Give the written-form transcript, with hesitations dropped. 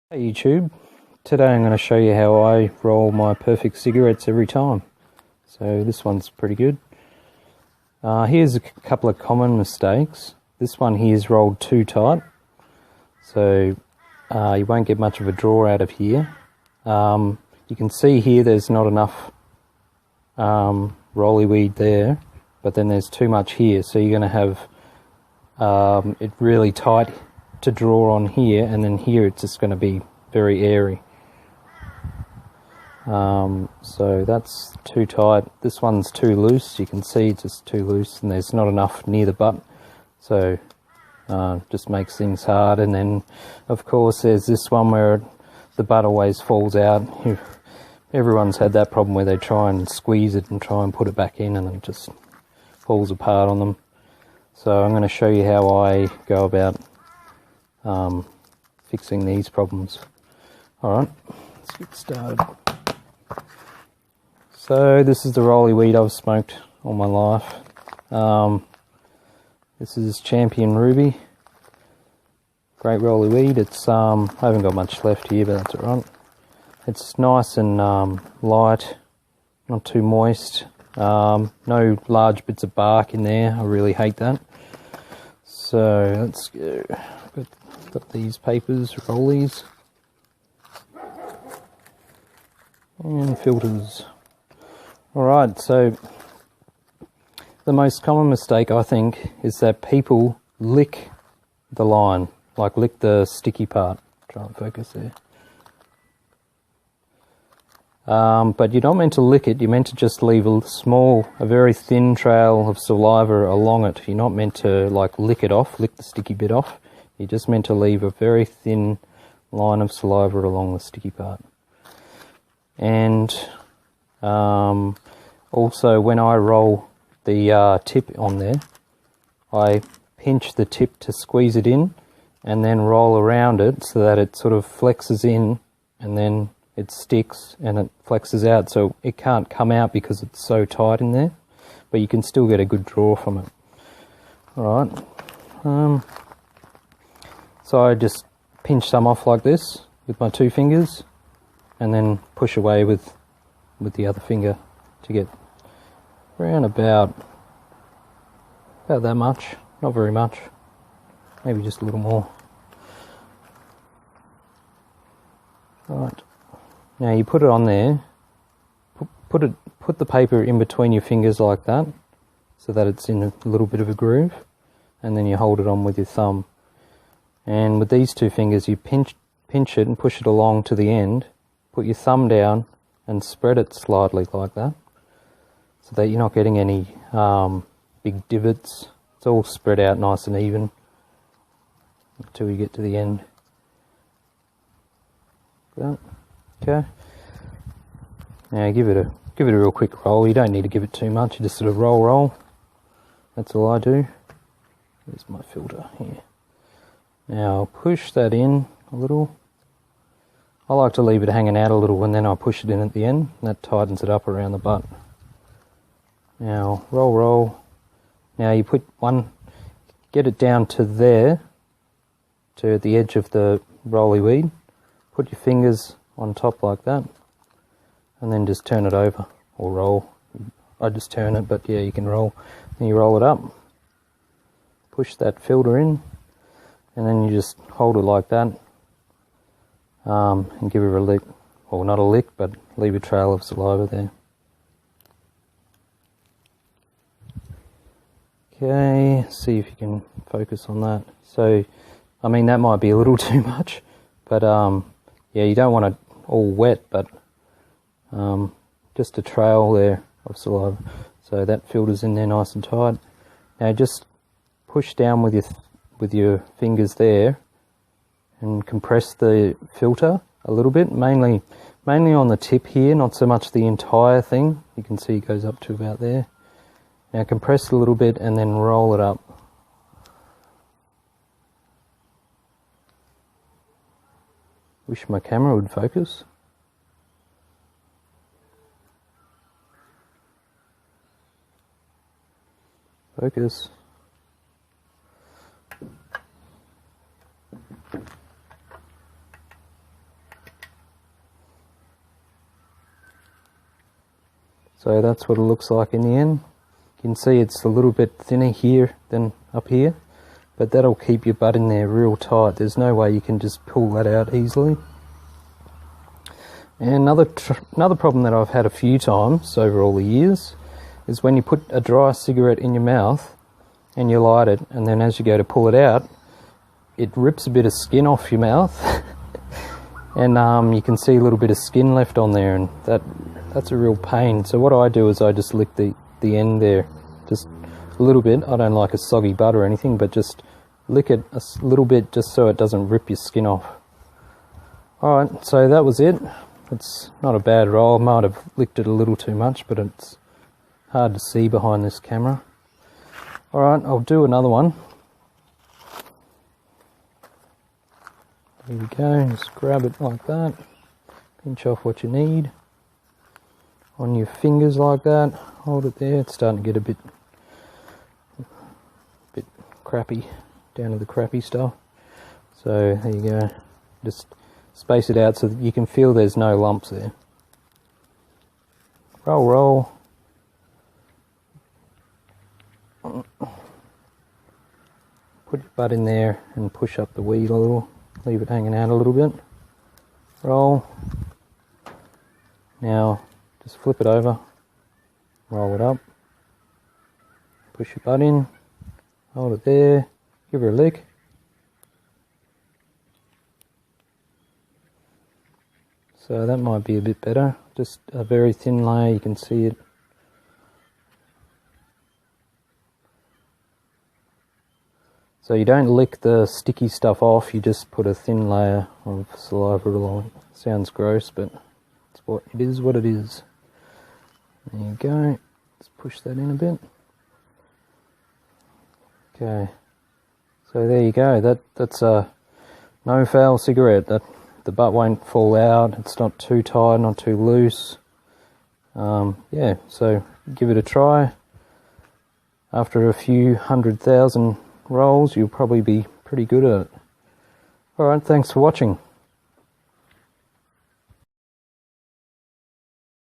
Hey YouTube, today I'm going to show you how I roll my perfect cigarettes every time. So this one's pretty good. Here's a couple of common mistakes. This one here is rolled too tight, so you won't get much of a draw out of here. You can see here there's not enough rolly weed there, but then there's too much here, so you're going to have it really tight to draw on here, and then here it's just going to be very airy. So that's too tight. This one's too loose. You can see it's just too loose, and there's not enough near the butt, so just makes things hard. And then of course there's this one where the butt always falls out. Everyone's had that problem where they try and squeeze it and try and put it back in, and it just falls apart on them. So I'm going to show you how I go about fixing these problems. Alright, let's get started. So this is the rolly weed I've smoked all my life. This is Champion Ruby. Great rolly weed. It's I haven't got much left here, but that's alright. It's nice and light, not too moist. No large bits of bark in there. I really hate that. So let's go. Got these papers, rollies, and filters. Alright, so the most common mistake I think is that people lick the line, like lick the sticky part. Try and focus there. But you're not meant to lick it, you're meant to just leave a very thin trail of saliva along it. You're not meant to like lick it off, lick the sticky bit off. You're just meant to leave a very thin line of saliva along the sticky part. And also when I roll the tip on there, I pinch the tip to squeeze it in and then roll around it so that it sort of flexes in and then it sticks and it flexes out, so it can't come out because it's so tight in there, but you can still get a good draw from it. Alright, so I just pinch some off like this with my two fingers and then push away with the other finger to get around about that much, not very much, maybe just a little more. Alright. Now you put it on there, put the paper in between your fingers like that, so that it's in a little bit of a groove, and then you hold it on with your thumb. And with these two fingers you pinch it and push it along to the end, put your thumb down and spread it slightly like that, so that you're not getting any big divots. It's all spread out nice and even until you get to the end. Okay. Now give it a real quick roll. You don't need to give it too much. You just sort of roll. That's all I do. There's my filter here. Now push that in a little. I like to leave it hanging out a little and then I push it in at the end. That tightens it up around the butt. Now roll. Now you put get it down to there, to the edge of the rolly weed. Put your fingers on top like that, and then just turn it over, or roll. I just turn it, but yeah, you can roll. Then you roll it up, push that filter in, and then you just hold it like that, and give it a lick, or not a lick, but leave a trail of saliva there. Okay, see if you can focus on that. So, I mean, that might be a little too much, but yeah, you don't want it all wet, but just a trail there of saliva. So that filter's in there nice and tight. Now just push down with your fingers there and compress the filter a little bit, mainly on the tip here, not so much the entire thing. You can see it goes up to about there. Now compress a little bit and then roll it up. Wish my camera would focus. Focus. So that's what it looks like in the end. You can see it's a little bit thinner here than up here, but that'll keep your butt in there real tight. There's no way you can just pull that out easily. And another problem that I've had a few times over all the years is when you put a dry cigarette in your mouth and you light it, and then as you go to pull it out, it rips a bit of skin off your mouth and you can see a little bit of skin left on there, and that's a real pain. So what I do is I just lick the end there just a little bit. I don't like a soggy butt or anything, but just lick it a little bit just so it doesn't rip your skin off. Alright, so that was it. It's not a bad roll. I might have licked it a little too much, but it's hard to see behind this camera. Alright, I'll do another one. There we go, just grab it like that. Pinch off what you need. On your fingers like that. Hold it there. It's starting to get a bit crappy, down to the crappy stuff. So there you go. Just space it out so that you can feel there's no lumps there. Roll, roll. Put your butt in there and push up the weed a little. Leave it hanging out a little bit. Roll. Now just flip it over. Roll it up. Push your butt in. Hold it there. Give her a lick. So that might be a bit better. Just a very thin layer, you can see it. So you don't lick the sticky stuff off, you just put a thin layer of saliva along. Sounds gross, but it is what it is. There you go. Let's push that in a bit. Okay. So there you go. That's a no foul cigarette. The butt won't fall out. It's not too tight, not too loose. Yeah. So give it a try. After a few 100,000 rolls, you'll probably be pretty good at it. Alright, thanks for watching.